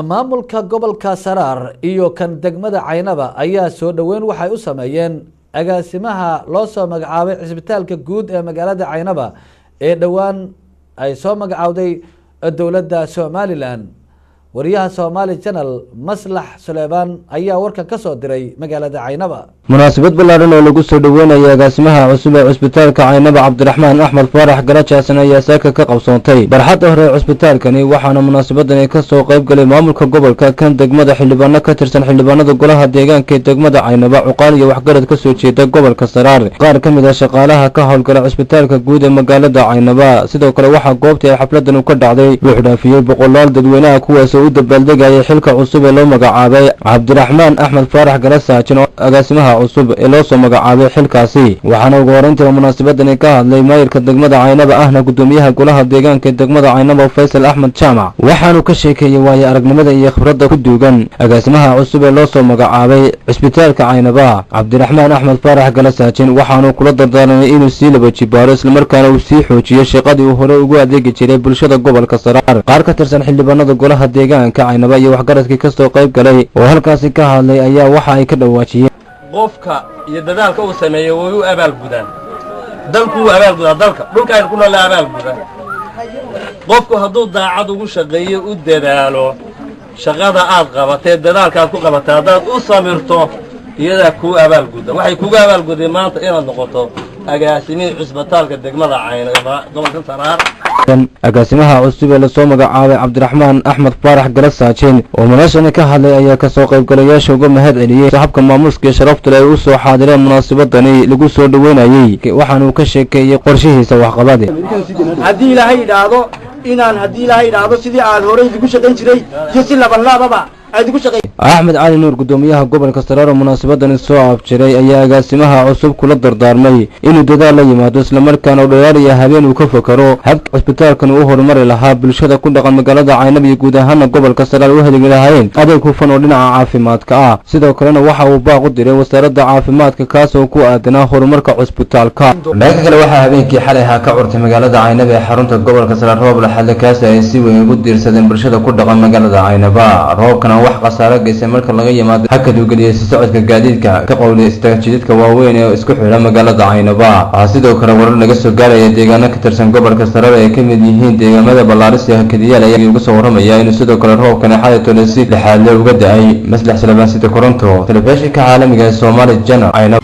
maamulka gobolka Saraar iyo kan degmada Caynaba ayaa soo dhaweyn waxay u sameeyeen agaasimaha loo soo magacaabay cisbitaalka guud ee magaalada Caynaba ee dhawaan ay soo magacawday dawladda Somaliland. wariyaha Somali Channel Maslax Suleeban ayaa warkan ka soo diray magaalada Caynaba. munaasabad ballaaran oo lagu soo dhaweynaya agaasimaha cusub ee cisbitaalka Caynaba Cabdiraxmaan Axmed Faarax Garajaasan ayaa saaka ka qabsoontay barxadda hore ee cisbitaalkani waxaana munaasabadani ka soo qayb galay maamulka gobolka kan degmada xildhibaano ka tirsan xildhibaanada golaha deegaanka ee degmada Caynaba cuqaal iyo waxgarad ka soo jeeda gobolka Saraar qaar ka mid ah shaqaalaha ka howlgala cisbitaalka guud ee magaalada Caynaba sidoo kale waxa goobta ay xafladan ka dhacday wuxuu dhaafiyay boqolaal dadweynaha kuwaas oo u dabaaldegaya xilka cusub ee loo magacaabay Cabdiraxmaan Axmed Faarax Garajaasan agaasimaha cusub ee loo soo magacaabay xilkaasi waxaana ugu horeyntii munaasabadani ka hadlay maayirka degmada Caynaba ahna gudoomiyaha golaha deegaanka ee degmada Caynaba Faysal Axmed Jaamac waxaanu ka sheekeeyay waayo aragnimada iyo khibradda ku duugan agaasimaha cusub ee loo soo magacaabay cisbitaalka Caynaba Cabdiraxmaan Axmed Faarax Garajaasan waxaanu kula dardaarmay inuu sii laba jibaaro isla markaana uu sii xoojiyo shaqadii uu hore ugu adeegi jiray bulshada gobolka Saraar qaar ka tirsan xildhibaanada golaha deegaanka Caynaba iyo waxgaradkii ka soo qayb galay oo halkaasi ka hadlay ayaa waxa ay ka dhawaajiyeen qofka iyo dadaalka uu sameeyo way u abaal gudaan dalku uu abaal gudaa dalka dhulka ay ku nool abaal gudaa qofku hadduu daacad ugu shaqeeyo u dadaalo shaqada aad qabatay dadaalka aad ku qabatay hadaad u samirto iyada ku abaal gudaa waxay kugu abaal guday maanta inaad noqoto agaasimihi cisbitaalka degmada Caynaba gobolka Saraar agaasimaha cusub ee la soo magacaabay Cabdiraxmaan Axmed Faarax Garajaasan oo munaasabada ka hadlay ayaa ka soo qayb galayaasha uga mahad celiyay saxabka maamuuska sharafta leh u soo xaadireen munaasabadani lagu soo dhaweynayay waxaanu ka sheekeeyay qorshihiisa waxqabad haddii ilaahay idhaahdo sidii aad horey ugu shaqayn jiray iyo si labanlaababa Axmed Cali Nuur gudoomiyaha gobolka Saraar oo munaasabadani soo afjiray ayaa agaasimaha cusub kula dardaarmay inuu dadaal la yimaado isla markaana uu dheeraariya habeen uu ka fakaro habka cisbitaalkan uu horumari lahaa bulshada ku dhaqan magaalada Caynaba iyo guud ahaan gobolka Saraar u heli lahaayeen adeeg hufan oo dhinaca caafimaadka ah sidoo kalena waxa uu baaq u diray wasaaradda caafimaadka kaas oo ku aadanaa horumarka cisbitaalka dhanka kale waxa habeenkii xalay ka curtay magaalada Caynaba ee xarunta gobolka Saraar roob la xalay kaas ay si weyn ugu diirsadeen bulshada ku dhaqan magaalada Caynaba roobkana wax qasaare geysay marka laga yimaado hakad uu galiyay socodka gaadiidka ka qowlay istaajiidka waaweyn ee isku xidha magaalada Caynaba sidoo kale warar laga soo gaaray deegaano ka tirsan gobolka Saraar ay kamid yihiin deegaamada Ballaaris iyo Hakadiyaal ayaa uga soo waramaya in sidoo kale roobkana xalay toonasi lixaad uga da'ay Maslax Suleeban sida Koronto telefishinka caalamiga ee Somali Channel Caynaba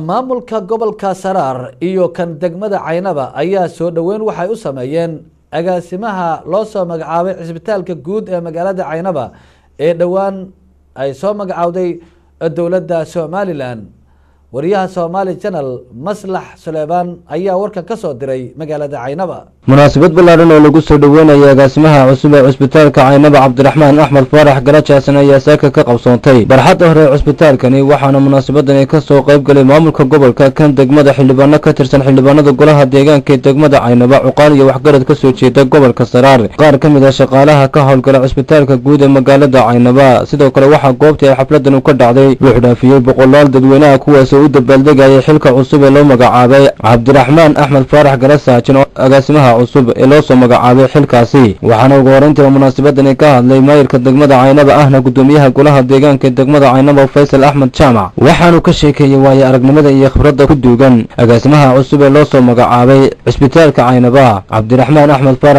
maamulka gobolka Saraar iyo kan degmada Caynaba ayaa soo dhaweyn waxay u sameeyeen agaasimaha loo soo magacaabay cisbitaalka guud ee magaalada Caynaba ee dhawaan ay soo magacawday dawladda Somaliland. wariyaha Somali Channel Maslax Suleeban ayaa warkan ka soo diray magaalada Caynaba. munaasabad ballaaran oo lagu soo dhaweynaya agaasimaha cusub ee cisbitaalka Caynaba Cabdiraxmaan Axmed Faarax Garajaasan ayaa saaka ka qabsoontay barxadda hore ee cisbitaalkani waxaana munaasabadani ka soo qayb galay maamulka gobolka kan degmada xildhibaano ka tirsan xildhibaanada golaha deegaanka ee degmada Caynaba cuqaal iyo waxgarad ka soo jeeda gobolka Saraar qaar ka mid ah shaqaalaha ka howlgala cisbitaalka guud ee magaalada Caynaba sidoo kale waxa goobta ay xafladan ka dhacday wuxuu dhaafiyay boqolaal dadweynaha kuwaas oo u dabaaldegaya xilka cusub ee loo magacaabay Cabdiraxmaan Axmed Faarax Garajaasan agaasimaha cusub ee loo soo magacaabay xilkaasi waxaana ugu horeyntii munaasabadani ka hadlay maayirka degmada Caynaba ahna gudoomiyaha golaha deegaanka ee degmada Caynaba Faysal Axmed Jaamac waxaanu ka sheekeeyay waayo aragnimada iyo khibradda ku duugan agaasimaha cusub ee loo soo magacaabay cisbitaalka Caynaba Cabdiraxmaan Axmed Faarax